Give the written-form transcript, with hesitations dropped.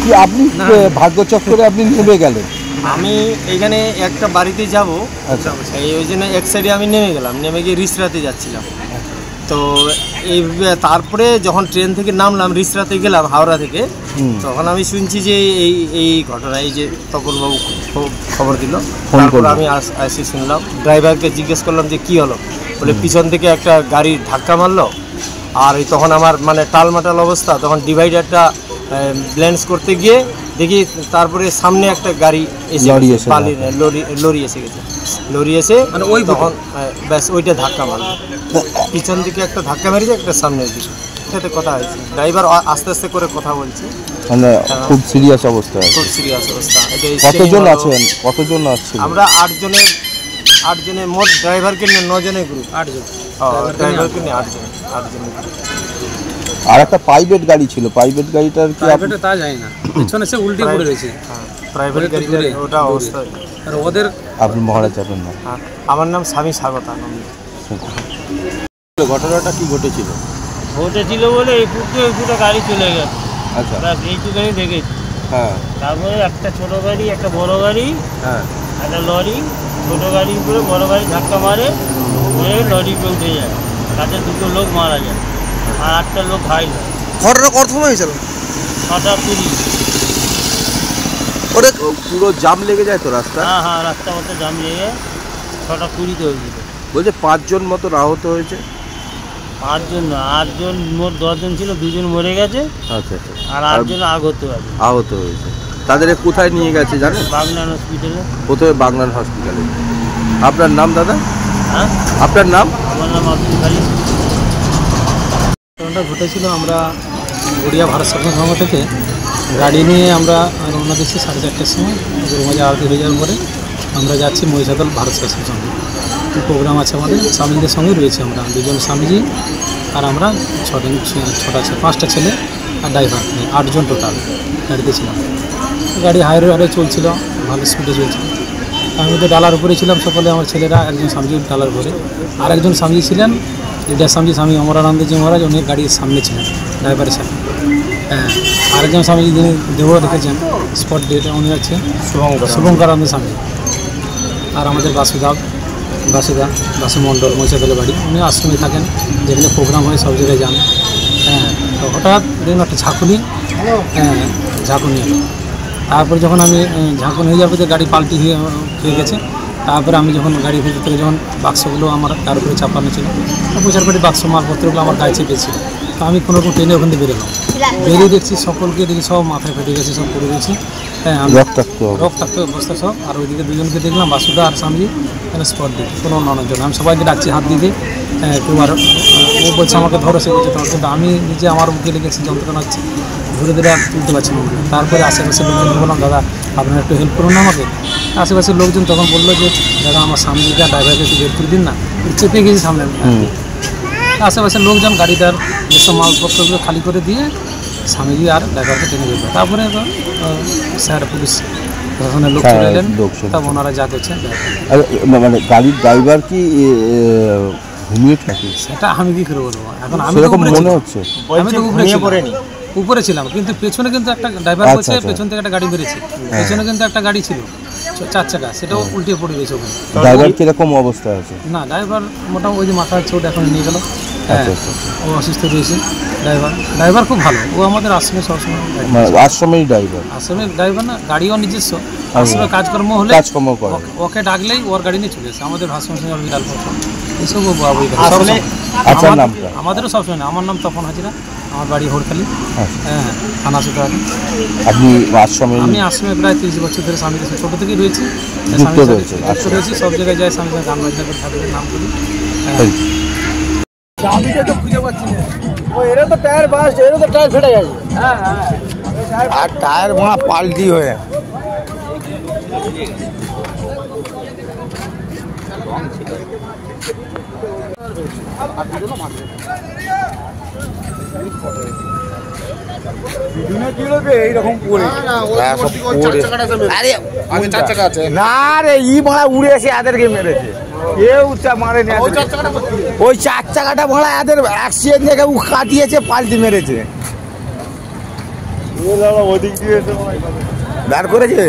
কি আপনি ভাগ্যচক্রে আপনি নেমে গেলেন? আমি এইখানে একটা বাড়িতে যাব, ওই জন্য এক সাইডে আমি নেমে গেলাম, নেমে গিয়ে রিসরাতে যাচ্ছিলাম। তো এই তারপরে যখন ট্রেন থেকে নামলাম, রিসরাতে গেলাম হাওড়া থেকে, তখন আমি শুনছি যে এই ঘটনা, এই যে তপনবাবু খবর দিল। তারপর আমি এসে শুনলাম, ড্রাইভারকে জিজ্ঞেস করলাম যে কী হলো, বলে পিছন থেকে একটা গাড়ি ধাক্কা মারলো। আর তখন আমার মানে টালমাটাল অবস্থা, তখন ডিভাইডারটা ব্যালেন্স করতে গিয়ে দেখি তারপরে সামনে একটা গাড়ি এসে লরি এসে গেছে। লরি এসে মানে ওই তখন ব্যাস ওইটা ধাক্কা মারল, পিছন দিকে একটা ধাক্কা মেরেছে, একটা সামনের দিকে। সাথে কথা হয়েছে, ড্রাইভার আস্তে আস্তে করে কথা বলছে, মানে খুব সিরিয়াস অবস্থা। খুব সিরিয়াস অবস্থা। কতজন আছেন? কতজন আসছে? আমরা 8 জনের মোট, ড্রাইভারকে নিয়ে 9 জনের গ্রুপ। 8 জন ড্রাইভারকে নিয়ে 8 জন। আর একটা প্রাইভেট গাড়ি ছিল, প্রাইভেট গাড়িটার কি প্রাইভেটে তা যায় না, পিছনে সে উল্টে পড়ে রয়েছে। প্রাইভেট গাড়িটার ওটা অবস্থা। আর ওদের আপনি মহারাজ আপনার নাম? আমার নাম স্বামী স্বাগতা। ঘটনাটা কি ঘটেছিল? বলে এই পুরো গাড়ি চলে গেছে। আচ্ছা, এইটুখানি দেখেছি। হ্যাঁ, তারপরে একটা ছোট গাড়ি, একটা বড় গাড়ি, হ্যাঁ, একটা লরি। ছোট গাড়ির উপরে বড় গাড়ি ধাক্কা মারে, লরি উঠে যায়, তাতে 2 লোক মারা যায় আর 8টা লোক ঘাইল। ঘটনা কত সময় হয়েছিল? 6:20। ওটা পুরো জাম লেগে যায় তো রাস্তা? হ্যাঁ, রাস্তা মতো জাম লেগে 6:20-তে হয়েছিল। বলছে 5 জন মতো আহত হয়েছে। 5 জন না, 8 জন, মোট 10 জন ছিল, 2 জন মরে গেছে। আচ্ছা, আর 8 জন আহত হয়েছে। তাদের কোথায় নিয়ে গেছে জানেন? বাগনান হসপিটালে। প্রথমে বাগনান হসপিটালে। আপনার নাম দাদা? হ্যাঁ, আপনার নাম? আমার নাম আব্দুল খালিক। ঘটনাটা ঘটেছিল, আমরা গড়িয়া ভারত সেবাশ্রম সংঘ থেকে গাড়ি নিয়ে আমরা রওনা দিচ্ছি 4:30টার সময়। গরুমাঝে আরতি হয়ে যাওয়ার পরে আমরা যাচ্ছি মহিষাদল ভারত সেবাশ্রম সংঘে। প্রোগ্রাম আছে আমাদের, স্বামীদের সঙ্গে রয়েছে আমরা 2 জন স্বামীজি, আর আমরা 5টা ছেলে আর ড্রাইভার, 8 জন টোটাল গাড়িতে ছিলাম। গাড়ি হাইওয়ে চলছিল, ভালো স্পিডে চলছিল। আমি তো ডালার উপরে ছিলাম, সকলে আমার ছেলেরা। একজন স্বামীজি ডালার উপরে, আর একজন স্বামীজি ছিলেন লিডার স্বামী অমরানন্দজি মহারাজ, উনি গাড়ির সামনে ছিলেন ড্রাইভারের সাথে। হ্যাঁ, আরেকজন স্বামীজি যিনি দেবরা দেখেছেন স্পট ডেটে, উনি হচ্ছে শুভঙ্করানন্দ স্বামী। আর আমাদের বাসু মণ্ডল, মহিষাদলের বাড়ি, উনি আশ্রমে থাকেন, যেখানে প্রোগ্রাম হয় সব জায়গায় যান। হ্যাঁ, তো হঠাৎ দেখুন একটা ঝাঁকুনি এলো। তারপরে যখন আমি ঝাঁকুনি হয়ে যাবে, গাড়ি পাল্টি হয়ে গেছে। তারপরে আমি যখন গাড়ি ভিতর থেকে যখন বাক্সগুলো আমার তার উপরে চাপানো ছিল, প্রচার করে বাক্স মালপত্রগুলো আমার গায়ে চেপেছিল। তো আমি কোনোরকম ট্রেনে ওখান থেকে বেরোলাম, বেরিয়ে দেখছি সকলকে দেখি সব মাথায় ফেটে গেছে, সব পড়ে গেছে। হ্যাঁ, রক্তাক্ত অবস্থা সব। আর ওইদিকে 2 জনকে দেখলাম, বাসুদা আর স্বামীজি, এখানে স্পট দিই কোনো অন্যজন। আমি সবাইকে ডাকছি হাত দিতে, তোমার ও বলছে আমাকে ধরো, সে বলছে তোমার, কিন্তু আমি নিজে আমার বুকে লেগেছি, যন্ত্রণা হচ্ছে, ধরে আর তুলতে পারছি না। তারপরে আশেপাশের লোকজনকে বললাম, দাদা আপনারা একটু হেল্প করুন আমাকে। আশেপাশের লোকজন তখন বললো যে দাদা আমার স্বামীজিটা ড্রাইভারকে একটু বের করে দিন না, চেপে গেছি সামনে। আশেপাশের লোকজন গাড়িটার যেসব মালপত্রগুলো খালি করে দিয়ে স্বামীজি আর ড্রাইভারকে টেনে বের করে। তারপরে স্যার পুলিশ প্রশাসনের লোক চলে এলেন, তা ওনারা যা করছেন। মানে গাড়ির ড্রাইভার কি ঘুমিয়ে থাকে? সেটা আমি কি করে বলবো এখন, আমি মনে হচ্ছে আমি তো উপরে ছিলাম, কিন্তু পেছনে কিন্তু একটা ড্রাইভার বলছে পেছন থেকে একটা গাড়ি বেরিয়েছে, পেছনে কিন্তু একটা গাড়ি ছিল 4 চাকা, সেটাও উল্টে পড়ে গেছে ওখানে। ড্রাইভার কিরকম অবস্থা আছে? না, ড্রাইভার মোটামুটি ওই যে মাথার চোট এখন নিয়ে গেল। হ্যাঁ, ও অসুস্থ রয়েছে। ড্রাইভার খুব ভালো, ও আমাদের আশ্রমে সবসময় আশ্রমের ড্রাইভার না, গাড়িও নিজস্ব, আশ্রমে কাজকর্ম হলে ওকে ডাকলেই ওর গাড়ি নিয়ে চলে এসে আমাদের ভাষণ সঙ্গে বিড়াল এইসব আমাদেরও সবসময় না। আমার নাম তপন হাজিরা, আমার বাড়ি হোড়খালি। হ্যাঁ, থানা সুতার। আপনি আশ্রমে? আমি আশ্রমে প্রায় 30 বছর ধরে স্বামীর সাথে ছোটো থেকেই রয়েছি, সব জায়গায় যাই, স্বামীর সাথে গান বাজনা করে ঠাকুরের নাম করি। খুঁজে পাচ্ছি না, এরা তো টায়ার বাস, এরা তো টায়ার ফেটে গেছে। আর টায়ার ভাঙা পাল্টি হয়ে এইরকম না রে, ই ভাড়া উড়ে এসে এদেরকে মেরেছে। ওই 4 চাকাটা ভাড়া এদের অ্যাক্সিডেন্ট দেখে কাটিয়েছে, পাল্টি মেরেছে। দাঁড় করেছে